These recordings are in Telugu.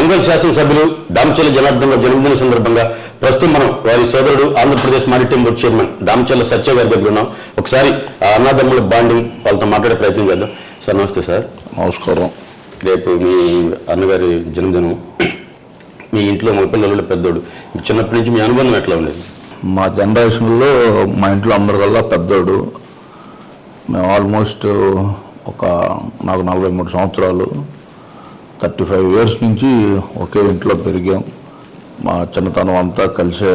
ఒంగోలు శాసనసభ్యులు దామచర్ల జనార్దన్ జన్మదిన సందర్భంగా ప్రస్తుతం మనం వారి సోదరుడు Andhra Pradesh maritime board chairman Damacharla సత్య గారి దగ్గర ఉన్నాం. ఒకసారి ఆ అన్నదమ్ముల బాండింగ్ వాళ్ళతో మాట్లాడే ప్రయత్నం చేద్దాం. సార్ నమస్తే. సార్ నమస్కారం. రేపు మీ అన్నగారి జన్మదినం, మీ ఇంట్లో మగ పిల్లలు పెద్దోడు, చిన్నప్పటి నుంచి మీ అనుబంధం ఎట్లా ఉండేది? మా జనరేషన్లో మా ఇంట్లో అందరికల్లా పెద్దోడు. మేము ఆల్మోస్ట్ నాకు 43 సంవత్సరాలు, 35 ఇయర్స్ నుంచి ఒకే ఇంట్లో పెరిగాం. మా చిన్నతనం అంతా కలిసే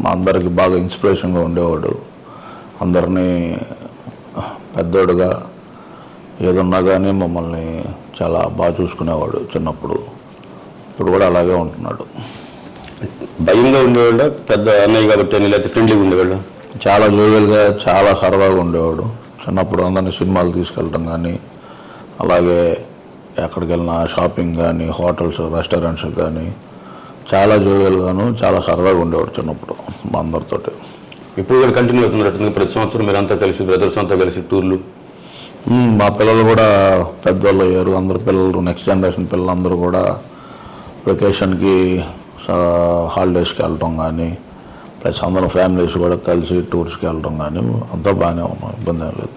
మా అందరికి బాగా ఇన్స్పిరేషన్గా ఉండేవాడు. అందరినీ పెద్దోడుగా ఏదన్నా కానీ మమ్మల్ని చాలా బాగా చూసుకునేవాడు చిన్నప్పుడు. ఇప్పుడు కూడా అలాగే ఉంటున్నాడు. భయంగా ఉండేవాళ్ళ పెద్ద అన్నయ్య కాబట్టి లేకపోతే ఫ్రెండ్లీగా ఉండేవాళ్ళ? చాలా జోవియల్గా, చాలా సరదాగా ఉండేవాడు. చిన్నప్పుడు అందరినీ సినిమాలు తీసుకెళ్ళటం కానీ, అలాగే ఎక్కడికి వెళ్ళినా షాపింగ్ కానీ, హోటల్స్ రెస్టారెంట్స్ కానీ చాలా జోవియల్గాను చాలా సరదాగా ఉండేవాడు చిన్నప్పుడు మా అందరితోటి. ఇప్పుడు కూడా కంటిన్యూ అవుతున్నట్టుంది. ప్రతి సంవత్సరం మీరంతా కలిసి, బ్రదర్స్ అంతా కలిసి టూర్లు. మా పిల్లలు కూడా పెద్దవాళ్ళు అయ్యారు. అందరు పిల్లలు, నెక్స్ట్ జనరేషన్ పిల్లలందరూ కూడా వెకేషన్కి హాలిడేస్కి వెళ్ళటం కానీ, ప్లస్ అందరూ ఫ్యామిలీస్ కూడా కలిసి టూర్స్కి వెళ్ళటం కానీ అంతా బాగానే ఉన్నాం, ఇబ్బంది ఏం లేదు.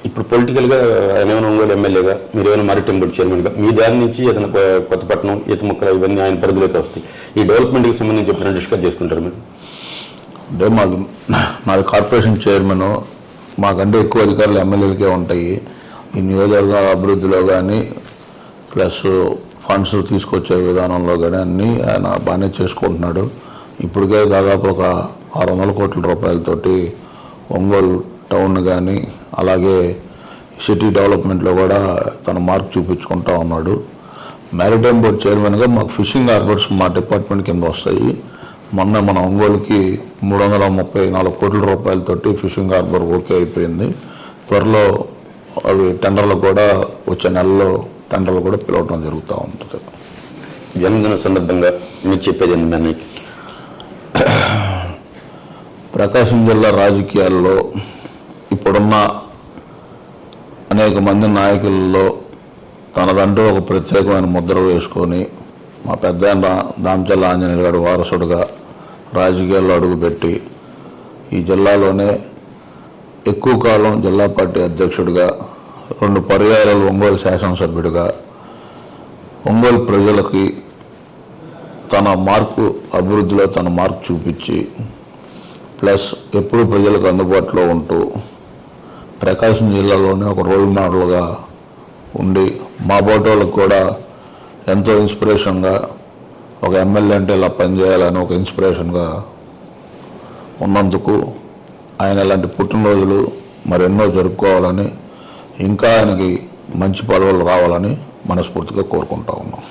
ఇప్పుడు పొలిటికల్గా ఆయన ఏమైనా ఒంగోలు ఎమ్మెల్యేగా, మీరు ఏమైనా మారిటైమ్ బోర్డు చైర్మన్గా, మీ దారి నుంచి ఏదైనా కొత్తపట్నం, ఈతముక్కల ఇవన్నీ ఆయన పరిధిలోకి వస్తాయి. ఈ డెవలప్మెంట్కి సంబంధించి ఎప్పుడైనా డిస్కస్ చేసుకుంటారు మీరు? అంటే నాది కార్పొరేషన్ చైర్మన్. మాకంటే ఎక్కువ అధికారులు ఎమ్మెల్యేలకే ఉంటాయి. ఈ నియోజకవర్గ అభివృద్ధిలో కానీ, ప్లస్ ఫండ్స్ తీసుకొచ్చే విధానంలో కానీ అన్నీ ఆయన బాగానే చేసుకుంటున్నాడు. ఇప్పటికే దాదాపు ఒక 600 కోట్ల రూపాయలతోటి ఒంగోలు టౌన్ కానీ, అలాగే సిటీ డెవలప్మెంట్లో కూడా తన మార్క్ చూపించుకుంటూ ఉన్నాడు. మ్యారిటైమ్ బోర్డు చైర్మన్గా మాకు ఫిషింగ్ హార్బర్స్ మా డిపార్ట్మెంట్ కింద వస్తాయి. మొన్న మన ఒంగోలుకి 334 కోట్ల రూపాయలతోటి ఫిషింగ్ హార్బర్ ఓకే అయిపోయింది. త్వరలో అవి టెండర్లు కూడా వచ్చే నెలలో టెండర్లు కూడా పిలవటం జరుగుతూ ఉంటుంది. జన్మదిన సందర్భంగా మీరు చెప్పేది ఏంటంటే, ప్రకాశం జిల్లా రాజకీయాల్లో ఇప్పుడున్న అనేక మంది నాయకులలో తనదంటూ ఒక ప్రత్యేకమైన ముద్ర వేసుకొని మా పెద్ద దామచర్ల ఆంజనేయులు గారి వారసుడుగా రాజకీయాల్లో అడుగుపెట్టి ఈ జిల్లాలోనే ఎక్కువ కాలం జిల్లా పార్టీ అధ్యక్షుడిగా, 2 పర్యాయాలు ఒంగోలు శాసనసభ్యుడిగా ఒంగోలు ప్రజలకి తన మార్పు, అభివృద్ధిలో తన మార్పు చూపించి, ప్లస్ ఎప్పుడు ప్రజలకు అందుబాటులో ఉంటూ ప్రకాశం జిల్లాలోనే ఒక రోల్ మోడల్గా ఉండి మా బోటోళ్ళకు కూడా ఎంతో ఇన్స్పిరేషన్గా, ఒక ఎమ్మెల్యే అంటే ఇలా పనిచేయాలని ఒక ఇన్స్పిరేషన్గా ఉన్నందుకు ఆయన ఇలాంటి పుట్టినరోజులు మరెన్నో జరుపుకోవాలని, ఇంకా ఆయనకి మంచి పదవులు రావాలని మనస్ఫూర్తిగా కోరుకుంటా ఉన్నాం.